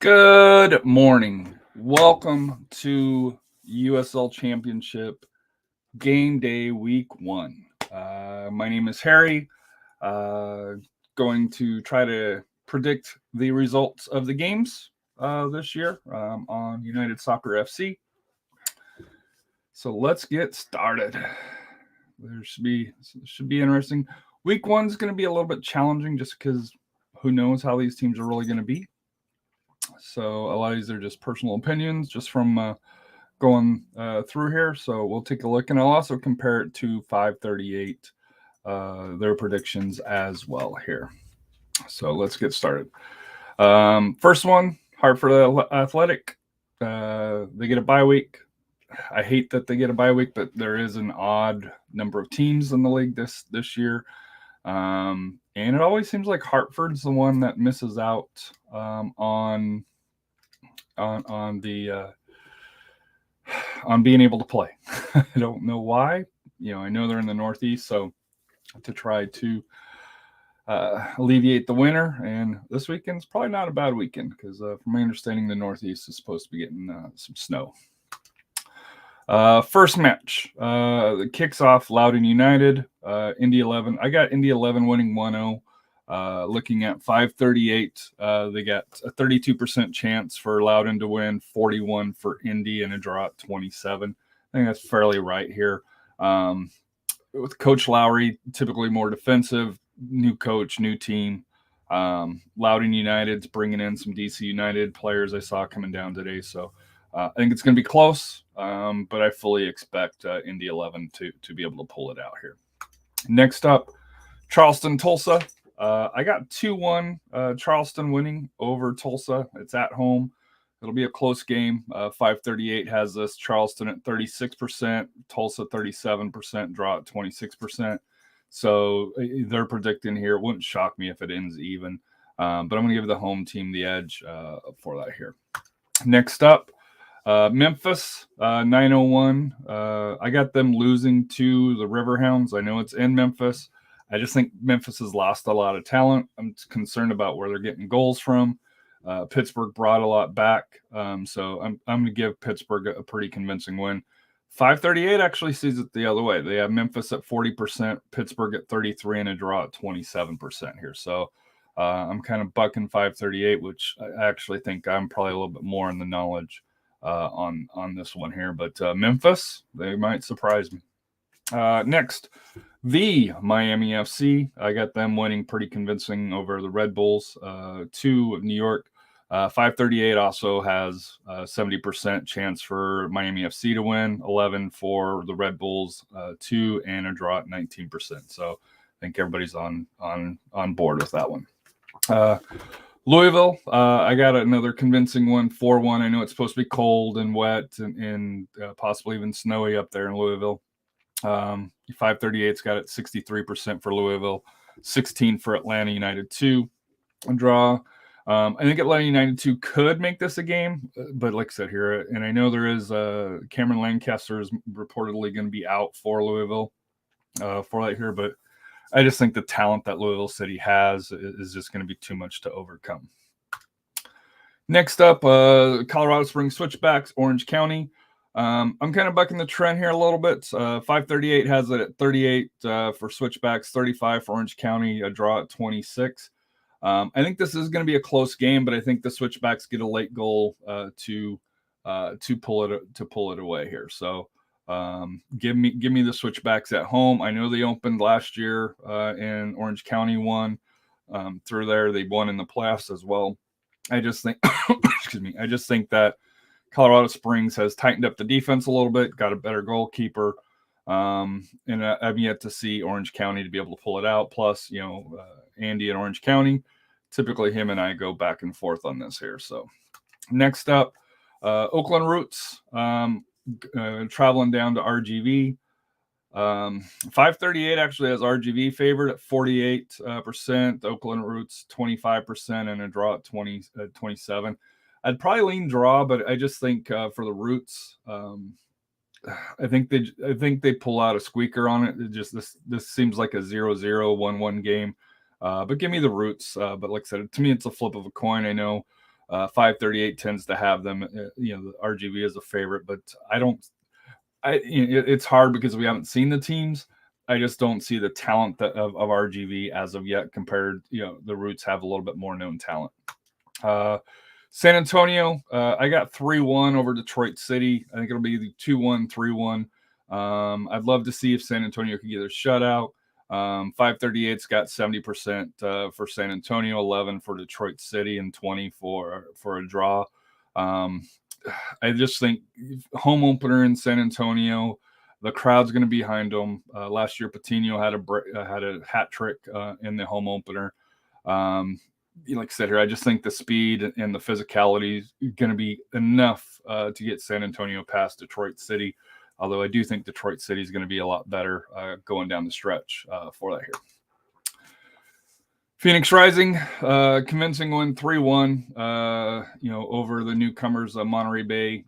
Good morning. Welcome to USL Championship Game Day Week 1. My name is Harry. Going to try to predict the results of the games this year on United Soccer FC. So let's get started. Should be interesting. Week 1 is going to be a little bit challenging just because who knows how these teams are really going to be. So a lot of these are just personal opinions just from going through here. So we'll take a look, and I'll also compare it to 538, their predictions as well here. So let's get started. First one, Hartford Athletic. They get a bye week. I hate that they get a bye week, but there is an odd number of teams in the league this year. And it always seems like Hartford's the one that misses out on being able to play. I don't know why. I know they're in the Northeast, so to try to alleviate the winter, and this weekend's probably not a bad weekend because, from my understanding, the Northeast is supposed to be getting some snow. First match, the kicks off Loudoun United, Indy 11. I got Indy 11 winning 1-0. Looking at 538, they got a 32% chance for Loudoun to win, 41 for Indy, and a draw at 27. I think that's fairly right here. With Coach Lowry, typically more defensive, new coach, new team. Loudoun United's bringing in some DC United players I saw coming down today, so I think it's going to be close, but I fully expect Indy 11 to be able to pull it out here. Next up, Charleston Tulsa. I got 2-1 Charleston winning over Tulsa. It's at home. It'll be a close game. 538 has this Charleston at 36%, Tulsa 37%, draw at 26%. So they're predicting here. It wouldn't shock me if it ends even, but I'm going to give the home team the edge for that here. Next up, Memphis, 901. I got them losing to the Riverhounds. I know it's in Memphis. I just think Memphis has lost a lot of talent. I'm concerned about where they're getting goals from. Pittsburgh brought a lot back, so I'm going to give Pittsburgh a pretty convincing win. 538 actually sees it the other way. They have Memphis at 40%, Pittsburgh at 33%, and a draw at 27% here. So I'm kind of bucking 538, which I actually think I'm probably a little bit more in the knowledge on this one here. But Memphis, they might surprise me. Next, the Miami FC. I got them winning pretty convincing over the Red Bulls, 2 of New York. 538 also has a 70% chance for Miami FC to win, 11 for the Red Bulls, 2, and a draw at 19%. So I think everybody's on board with that one. Louisville, I got another convincing one, 4-1. I know it's supposed to be cold and wet and possibly even snowy up there in Louisville. 538's got it 63% for Louisville, 16 for Atlanta United 2, a draw. I think Atlanta United 2 could make this a game, but like I said here, and I know there is Cameron Lancaster is reportedly going to be out for Louisville for that here, but I just think the talent that Louisville City has is just going to be too much to overcome. Next up, Colorado Springs Switchbacks, Orange County. I'm kind of bucking the trend here a little bit. 538 has it at 38 for Switchbacks, 35 for Orange County, a draw at 26. I think this is going to be a close game, but I think the Switchbacks get a late goal to pull it away here. So give me the Switchbacks at home. I know they opened last year and Orange County won through there. They won in the playoffs as well. I just think, I just think that Colorado Springs has tightened up the defense a little bit, got a better goalkeeper, and I've yet to see Orange County to be able to pull it out. Plus, Andy at Orange County, typically him and I go back and forth on this here. So next up, Oakland Roots, traveling down to RGV. 538 actually has RGV favored at 48%, Oakland Roots 25%, and a draw at 27. I'd probably lean draw, but I just think for the Roots, I think they pull out a squeaker on it. It just this seems like a 0-0, 1-1 game. But give me the Roots. But like I said, to me, it's a flip of a coin. I know 538 tends to have them. The RGV is a favorite, but it's hard because we haven't seen the teams. I just don't see the talent of RGV as of yet compared. The Roots have a little bit more known talent. San Antonio, I got 3-1 over Detroit City. I think it'll be 2-1, 3-1. I'd love to see if San Antonio could get a shutout. 538's got 70% for San Antonio, 11 for Detroit City, and 20 for a draw. I just think home opener in San Antonio, the crowd's going to be behind them. Last year, Patino had a hat trick in the home opener. Like I said here, I just think the speed and the physicality is going to be enough to get San Antonio past Detroit City. Although I do think Detroit City is going to be a lot better going down the stretch for that here. Phoenix Rising, convincing win 3-1, over the newcomers, Monterey Bay,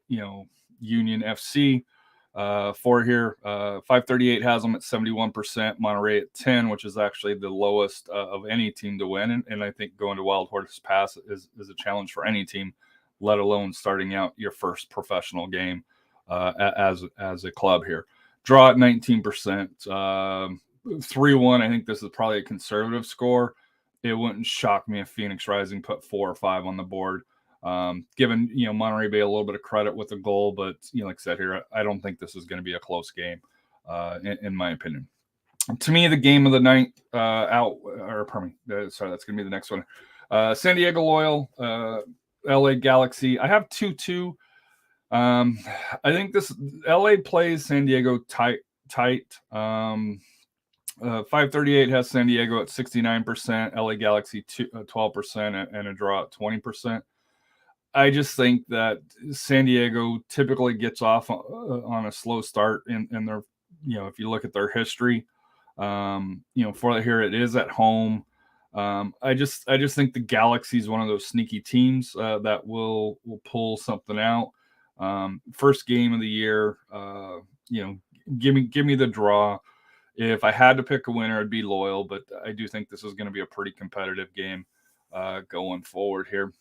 Union FC. For here, 538 has them at 71%, Monterey at 10, which is actually the lowest of any team to win. And I think going to Wild Horse Pass is a challenge for any team, let alone starting out your first professional game as a club here. Draw at 19%. 3-1, I think this is probably a conservative score. It wouldn't shock me if Phoenix Rising put 4 or 5 on the board. Giving Monterey Bay a little bit of credit with the goal, but like I said here, I don't think this is going to be a close game, in my opinion. To me, the game of the night that's going to be the next one. San Diego Loyal, LA Galaxy. I have 2-2. I think this LA plays San Diego tight. 538 has San Diego at 69%, LA Galaxy 12%, and a draw at 20%. I just think that San Diego typically gets off on a slow start in their, if you look at their history, for here it is at home. I just think the Galaxy is one of those sneaky teams that will pull something out. First game of the year, give me the draw. If I had to pick a winner, it'd be Loyal, but I do think this is going to be a pretty competitive game going forward here.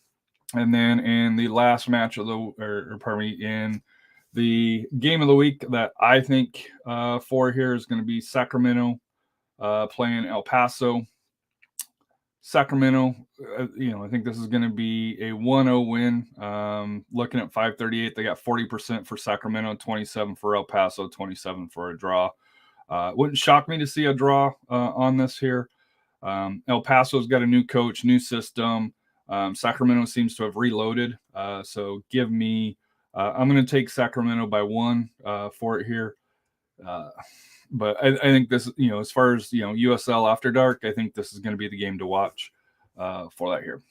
And then in the last match in the game of the week that I think for here is going to be Sacramento playing El Paso. Sacramento, I think this is going to be a 1-0 win. Looking at 538, they got 40% for Sacramento, 27 for El Paso, 27 for a draw. Wouldn't shock me to see a draw on this here. El Paso's got a new coach, new system. Sacramento seems to have reloaded. So give me, I'm going to take Sacramento by 1 for it here. But I think this, as far as, USL After Dark, I think this is going to be the game to watch for that here.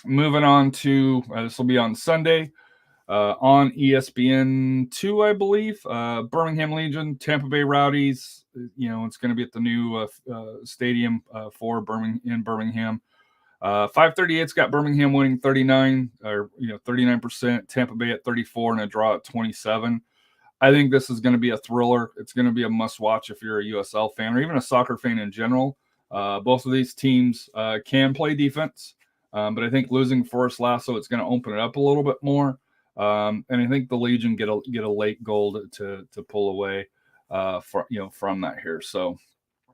Moving on to, this will be on Sunday. On ESPN2, I believe, Birmingham Legion, Tampa Bay Rowdies. It's going to be at the new stadium for Birmingham. 538's got Birmingham winning 39%, Tampa Bay at 34, and a draw at 27. I think this is going to be a thriller. It's going to be a must-watch if you're a USL fan or even a soccer fan in general. Both of these teams can play defense, but I think losing Forrest Lasso, it's going to open it up a little bit more. And I think the Legion get a late goal to pull away from that here. So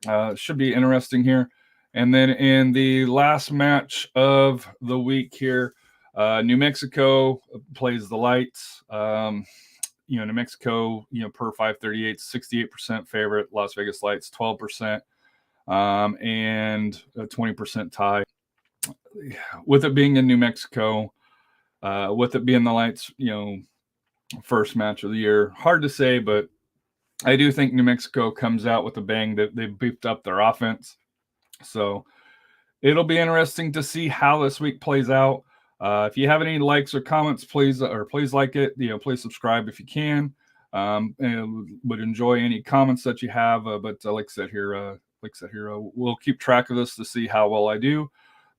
it should be interesting here. And then in the last match of the week here, New Mexico plays the Lights. New Mexico, per 538, 68% favorite. Las Vegas Lights 12%, and a 20% tie. With it being in New Mexico. With it being the Lights, first match of the year, hard to say, but I do think New Mexico comes out with a bang. That they've beefed up their offense, so it'll be interesting to see how this week plays out. If you have any likes or comments, please like it. Please subscribe if you can. And would enjoy any comments that you have. But like I said here, we'll keep track of this to see how well I do.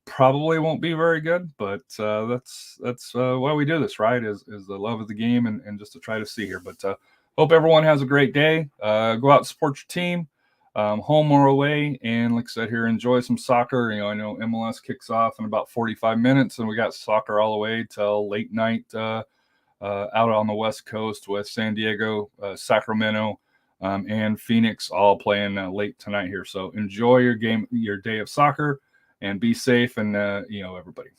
Probably won't be very good, but that's why we do this, right? Is the love of the game and just to try to see here. But hope everyone has a great day. Go out and support your team. home or away. And like I said here, enjoy some soccer. I know MLS kicks off in about 45 minutes, and we got soccer all the way till late night out on the West Coast with San Diego, Sacramento, and Phoenix all playing late tonight here. So enjoy your day of soccer, and be safe, and everybody.